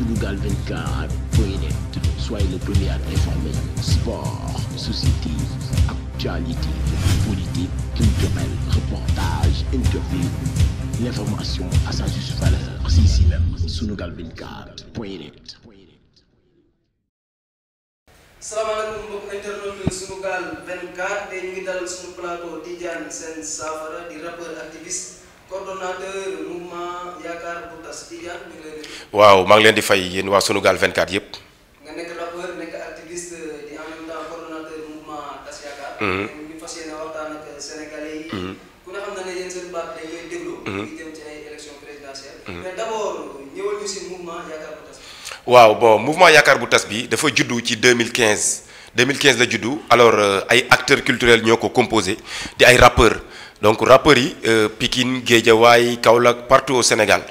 Sunugal 24.net. Soyez le premier à être informé. Sport, société, actualité, politique, culturelle, reportage, interview. L'information à sa juste valeur. C'est ici même. Sunugal 24.net. salaamaaleykum mbokk internet Sunugal 24 tey ñu ngi dalal suñu plateau Tidiane Sène Safara di rappeur activiste coordonnateur mouvement yaakaar bu tas Tidiane ñu ngi lay déglu. waaw maa ngi leen di fay yéen waa Sunugal 24 yëpp. nga nekk rappeur nekk activiste di en même temps coordonnateur mouvement tas yaakaar. ñu fas yéene waxtaan ak sénégalais yi. ku ne xam na ne yéen seen baat dañ koy déglu. di jëm ci ay élections présidentielles. mais d'abord ñëwal ñu si mouvement yaakaar bu tas. waaw bon mouvement yaakaar bu tas bi dafa juddu ci 2015 la juddu alors ay acteurs culturels ñoo ko composé di ay rappeurs donc rappeurs yi Pikine Guédiawaye Kaolack partout au Sénégal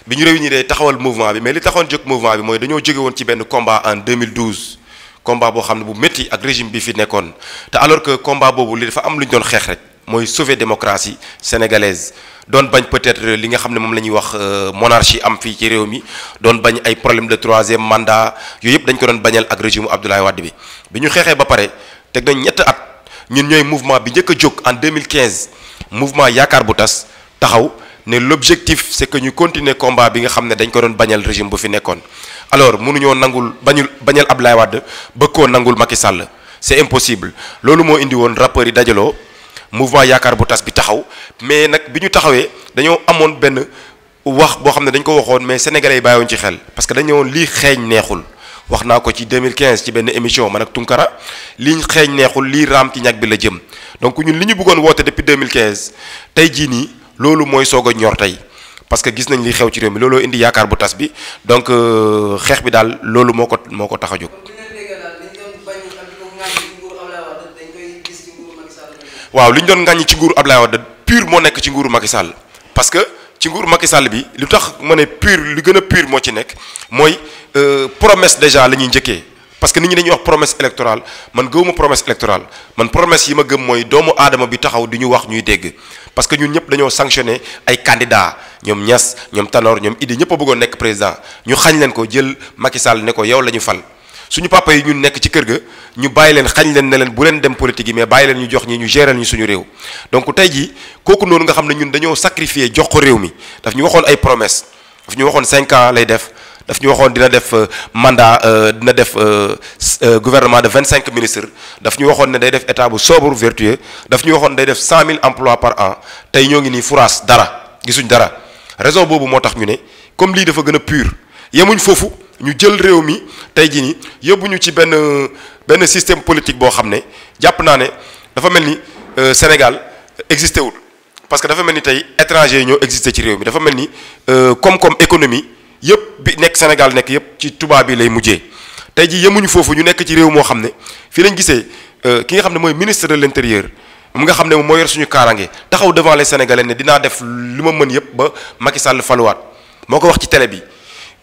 bi ñu réunir taxawal mouvement bi mais li taxoon jóg mouvement bi mooy dañoo jóge woon ci benn combat en 2012 combat boo xam ne bu métti ak régime bi fi nekkoon te alors que combat boobu li dafa am lu ñu doon xeex rek mooy sauver démocratie sénégalaise doon bañ peut-être li nga xam ne moom la ñuy wax monarchie am fii ci réew mi doon bañ ay problème de troisième mandat yooyu yëpp dañ ko doon bañal ak régime Abdoulaye Wade bi ñu xeexee ba pare teg nañ ñett at ñun ñooy mouvement bi njëkk a jóg en 2015 mouvement yaakaar bu tas taxaw ne l'objectif c'est que ñu continuer combat bi nga xam ne dañ ko doon bañal régime bu fi nekkoon alors mënuñoo bañal Abdoulaye Wade bëgg koo nangul Macky Sall c'est impossible loolu moo indi woon rappeurs yi dajaloo mouvement yaakaar bu tas bi taxaw mais nag bi ñu taxawee dañoo amoon benn wax boo xam ne dañ ko waxoon mais sénégalais yi bàyyiwoon ci xel parce que dañu woon lii xeeñ neexul wax naa ko ci 2015 ci benn émission man ak Tunkara lii xeeñ neexul lii raam ci ñag bi la jëm donc ñun li ñu bëggoon woote depuis 2015 tey jii nii loolu mooy soog a ñor tey parce que gis nañ li xew ci réew mi looloo indi yaakaar bu tas bi donc xeex bi daal loolu moo ko tax a jóg. waaw li ñu doon ŋàññi ci nguuru Abdoulaye Wade pur moo nekk ci nguuru Macky Sall parce que ci nguuru Macky Sall bi lu tax ma ne pur li gën a pur moo ci nekk mooy promesse déjà la ñuy njëkkee parce que nit ñi dañuy wax promesse électorale man gëwuma promesse électorale man promesse yi ma gëm mooy doomu aadama bi taxaw di ñu wax ñuy dégg parce que ñun ñëpp dañoo sanctionné ay candidats ñoom Niass ñoom Tanor ñoom Idi ñëpp a bëggoon nekk président ñu xañ leen ko jël Macky Sall ne ko yow la ñu fal. suñu papa yi ñun nekk ci kër ga ñu bàyyi leen xañ leen ne leen bu leen dem politique yi mais bàyyi leen ñu jox ñi ñu gérer ñu suñu réew donc tey jii kooku noonu nga xam ne ñun dañoo sacrifier jox ko réew mi daf ñu waxoon ay promesse daf ñu waxoon 5 ans lay def daf ñu waxoon dina def mandat dina def gouvernement de 25 ministres daf ñu waxoon ne day def état bu sobre vertueux daf ñu waxoon day def 100 000 emplois par an tey ñoo ngi nii furaas dara gisuñ dara raison boobu moo tax ñu ne comme lii dafa gën a pur yemuñ foofu ñu jël réew mi tey jii nii yóbbu ñu ci benn système politique boo xam ne jàpp naa ne dafa mel ni Sénégal existé wul parce que dafa mel ni tey étranger yi ñoo existé ci réew mi dafa mel ni koom-koom économie yëpp bi nekk Sénégal nekk yëpp ci tubaab bi lay mujjee tey jii yemuñu foofu ñu nekk ci réew moo xam ne fii lañ gisee ki nga xam ne mooy ministre de l'intérieur mu nga xam ne moo yor suñu kaaraange taxaw devant les Sénégalais ne dinaa def li ma mën yëpp ba Macky Sall faluwaat moo ko wax ci télé bi.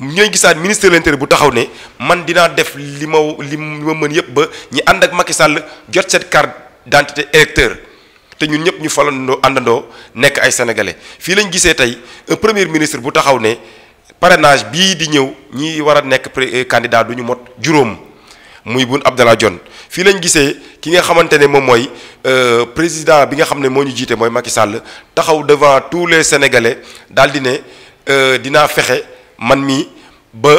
ñooy gisaat ministre de l'intérieur bu taxaw ne man dinaa def li ma mën yëpp ba ñi ànd ak Macky Sall jot cette carte d'identité électeur te ñun ñëpp ñu falandoo àndandoo nekk ay sénégalais fii lañ gisee tey un premier ministre bu taxaw ne parrainage bii di ñëw ñi war a nekk candidat du ñu mot juróom muy Boun Abdallah Dionne fii lañ gisee ki nga xamante ne moom mooy président bi nga xam ne moo ñu jiite mooy Macky Sall taxaw devant tous les sénégalais daal di ne dinaa fexe. man mi ba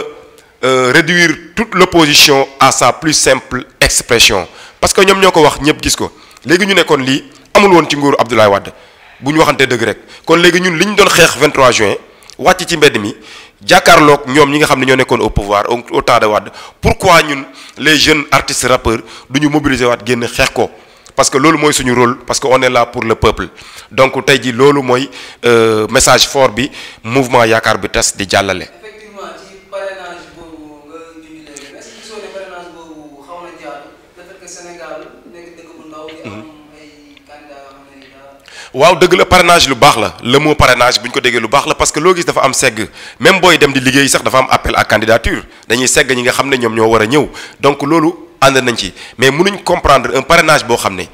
réduire toute l'opposition à sa plus simple expression parce que ñoom ñoo ko wax ñëpp gis ko léegi ñu nekkoon lii amul woon ci nguuru Abdoulaye Wade bu ñu waxante dëgg rek kon léegi ñun li ñu doon xeex 23 juin wàcc ci mbedd mi jàkkaarloog ñoom ñi nga xam ne ñoo nekkoon au pouvoir au temps de Wade pourquoi ñun les jeunes artistes rappeurs du ñu mobiliser waat génn xeex ko parce que loolu mooy suñu rôle parce que on est là pour le peuple donc tey jii loolu mooy message fort bi mouvement yaakaar bi tas di jàllale. effectivement ci parrainage boobu nga junj léegi mais est-ce que gisoo ne parrainage boobu xaw na jaadu le fait que Sénégal nekk dëkk bu ndaw. di am ay candidats yoo xam ne waaw dëgg la parrainage lu baax la le mot parrainage bu ñu ko déggee lu baax la parce que loo gis dafa am segg même booy dem di liggéey sax dafa am appel à candidature dañuy segg ñi nga xam ne ñoom ñoo war a ñëw donc loolu. ànd nañ ci mais mënuñ comprendre un parrainage boo xam ne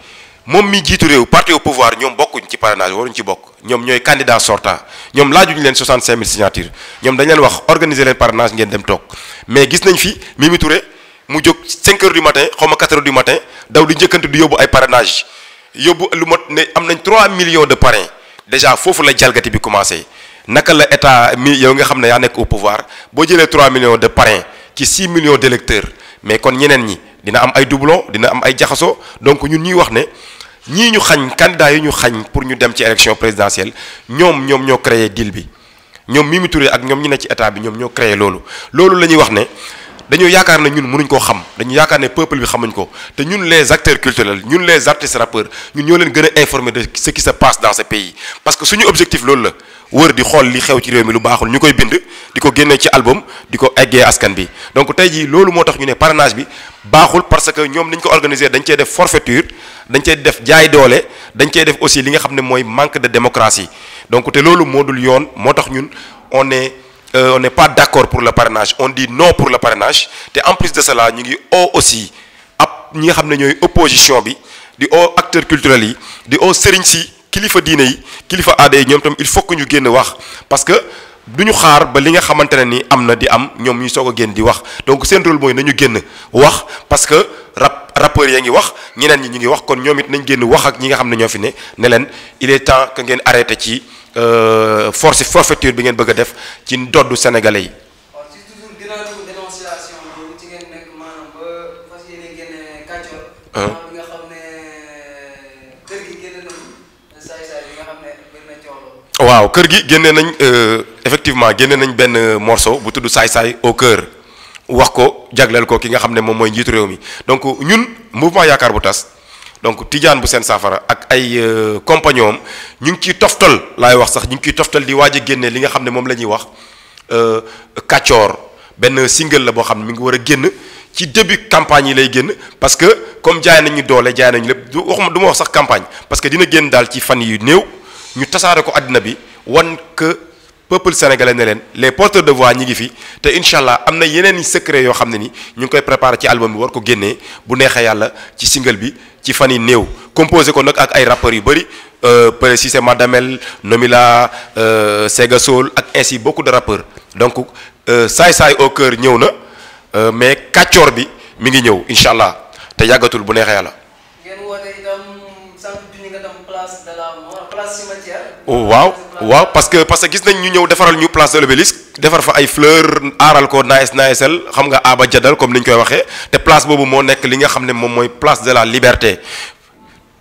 moom mi jiitu réew parti au pouvoir ñoom bokkuñ ci parrainage waruñ ci bokk ñoom ñooy candidat sortant ñoom laajuñu leen 65000 signatures ñoom dañ leen wax organiser leen parrainage ngeen dem toog mais gis nañ fi Mimi Touré mu jóg 5 heures du matin xaw ma 4 heures du matin daw di njëkkante di yóbbu ay parrainage yóbbu lu mot ne am nañ 3 millions de parrains déjà foofu la jalgati bi commencé naka la état mi yow nga xam ne yaa nekk au pouvoir boo jëlee 3 millions de parrains ci 6 millions d'électeurs mais kon ñeneen ñi dina am ay doublons dina am ay jaxasoo donc ñun ñuy wax ne ñii ñu xañ candidat yi ñu xañ pour ñu dem ci élection présidentielle ñoom ñoo créé deal bi ñoom Mimi Touré ak ñoom ñi ne ci état bi ñoom ñoo créé loolu la ñuy wax ne dañoo yaakaar ne ñun mënuñ koo xam dañu yaakaar ne peuple bi xamuñ ko te ñun les acteurs culturels ñun les artistes rappeurs ñun ñoo leen gën a informer de ce qui se passe dans ce pays parce que suñu objectif loolu la wër di xool li xew ci réew mi lu baaxul ñu koy bind di ko génnee ci album di ko eggee askan bi donc tey jii loolu moo tax ñu ne parrainage bi baaxul parce que ñoom niñ ko organiser dañ cee def forfaiture dañ cee def jaay doole dañ cee def aussi li nga xam ne mooy manque de démocratie donc te loolu moo dul yoon moo tax ñun on n'est pas d'accord pour le parrainage on dit non pour le parrainage te en plus de cela ñu ngi aussi ab ñi nga xam ne ñooy opposition bi di acteurs culturels yi di sëriñ si kilifa diine yi kilifa aada yi ñoom tam il faut que ñu génn wax parce que du ñu xaar ba li nga xamante ne ni am na di am ñoom ñu soog a génn di wax donc seen rôle mooy nañu génn wax parce que rappeurs yaa ngi wax ñeneen ñi ñu ngi wax kon ñoom it nañ génn wax ak ñi nga xam ne ñoo fi ne leen il est temps que ngeen arrêté ci forfaiture bi ngeen bëgg a def ci ndoddu sénégalais yi. waaw ci toujours dynamique dénonciation boobu ci ngeen nekk maanaam ba fas yéene génne kàccoor. bi nga xam ne kër gi génne nañu saay-saay bi nga xam ne bëri na coow. waaw kër gi génne nañ effectivement génne nañ benn morceau bu tudd saay-saay au cœur wax ko jagleel ko ki nga xam ne moom mooy njiitu réew mi donc ñun mouvement yaakaar bu tas. donc Tidiane bu seen saafara ak ay compagnons am ñu ngi ciy toftal laay wax sax ñu ngi ciy toftal di waaj a génne li nga xam ne moom la ñuy wax kàccoor benn single la boo xam ne mi ngi war a génn ci début campagne yi lay génn parce que comme jaay nañu doole jaay nañu lépp du ma wax sax campagne parce que dina génn daal ci fan yu néew ñu tasaare ko àddina bi wan que peuple sénégalais ne leen les porteurs de voix ñi ngi fi te incha allah am na yeneen secret yoo xam ne ni ñu ngi koy préparer ci album bi war ko génnee bu neexee yàlla ci single bi ci fan yi néew composé ko nag ak ay rappeurs yu bëri Pele Cissé Madamel Nomila Sega Soul ak ainsi beaucoup de rappeurs donc saay-saay au cœur ñëw na mais kàccoor bi mi ngi ñëw incha allah te yàggatul bu neexee yàlla. ngeen woote itam sant bi nga dem place de la mort place cimetière. waaw parce que gis nañ ñu ñëw defaral ñu place de l'Obélisque defar fa ay fleurs aaral ko naesal xam nga aba jadal comme ni ñu koy waxee te place boobu moo nekk li nga xam ne moom mooy place de la liberté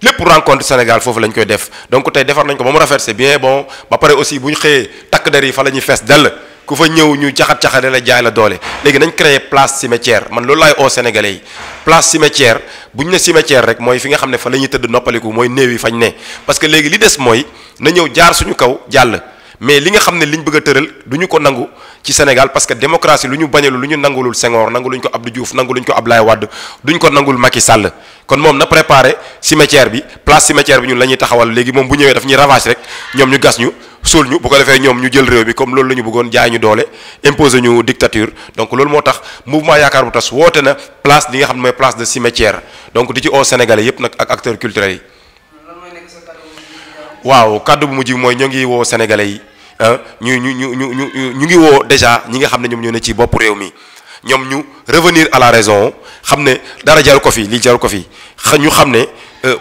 lépp rencontre Sénégal foofu lañ koy def donc tey defar nañ ko ba mu rafet c'est bien bon ba pare aussi bu ñu xëyee takk der yi fa la ñuy fees dell ku fa ñëw ñu caxat-caxate la jaay la doole léegi nañ créer place cimetière man loolu laay oo sénégalais yi place cimetière bu ñu ne cimetière rek mooy fi nga xam ne fa la ñuy tëdd noppaliku mooy néew yi fañ ne parce que léegi li des mooy na ñëw jaar suñu kaw jàll mais li nga xam ne liñ bëgg a tëral du ñu ko nangu ci Sénégal parce que démocratie lu ñu bañalul lu ñu nangulul Senghor nanguluñ ko Abdou Diouf nanguluñ ko Abdoulaye Wade duñ ko nangul Macky Sall kon moom na préparé cimetière bi place cimetière bi ñun la ñuy taxawal léegi moom bu ñëwee daf ñuy ravage rek ñoom ñu gas ñu suul ñu bu ko defee ñoom ñu jël réew bi comme loolu la ñu bëggoon jaay ñu doole imposer ñu dictature donc loolu moo tax mouvement yaakaar bu tas woote na place li nga xam ne mooy place de cimetière donc di ci oo sénégalais yépp nag ak acteurs culturels yi. waaw kàddu bu mujj mooy ñoo ngi woo sénégalais yi ñu ngi woo déjà ñi nga xam ne ñoom ñoo ne ci bopp réew mi ñoom ñu revenir à la raison xam ne dara jaru ko fi lii jaru ko fi ñu xam ne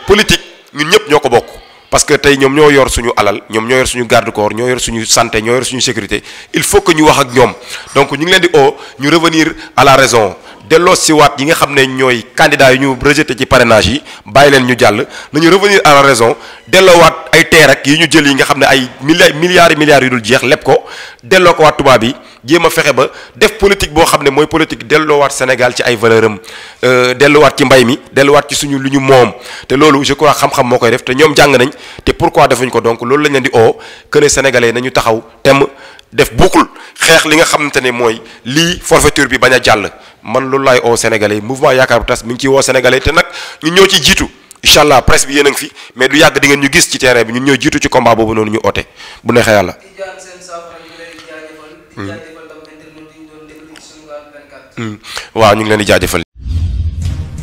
politique ñun ñëpp ñoo ko bokk parce que tey ñoom ñoo yor suñu alal ñoom ñoo yor suñu garde corps ñoo yor suñu santé ñoo yor suñu sécurité il faut que ñu wax ak ñoom donc ñu ngi leen di oo ñu revenir à la raison delloo si waat yi nga xam ne ñooy candidats yi ñu rejeté ci parrainage yi bàyyi leen ñu jàll nañu revenir à la raison delloowaat ay teer ak yi ñu jël yi nga xam ne ay milliards yu dul jeex lépp ko delloo ko waat tubaab yi jéem a fexe ba def politique boo xam ne mooy politique delloowaat Sénégal ci ay valeur am delluwaat ci mbay mi delluwaat ci suñu lu ñu moom te loolu je crois xam-xam moo koy def te ñoom jàng nañ te pourquoi defuñ ko donc loolu lañ leen di oo que ne sénégalais nañu taxaw temm def boucle xeex li nga xamante ne mooy lii forfaiture bi bañ a jàll man loolu laay oo sénégalais mouvement yaakaar bu tas mi ngi ciy woo sénégalais te nag ñun ñoo ciy jiitu incha allah presse bi yéen a ngi fi mais du yàgg di ngeen ñu gis ci terrain bi ñun ñoo jiitu ci combat boobu noonu ñu oote bu neexee yàlla. waaw ñu ngi leen di jaajëfal.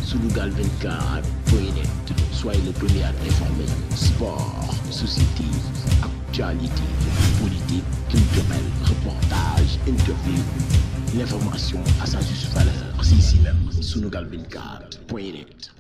Sunugal 24 Soyez le premier à être informé. Sport, société, actualité, politique, culturelle, reportage, interview. L'information à sa juste valeur. C'est ici même, Sunugal 24.net.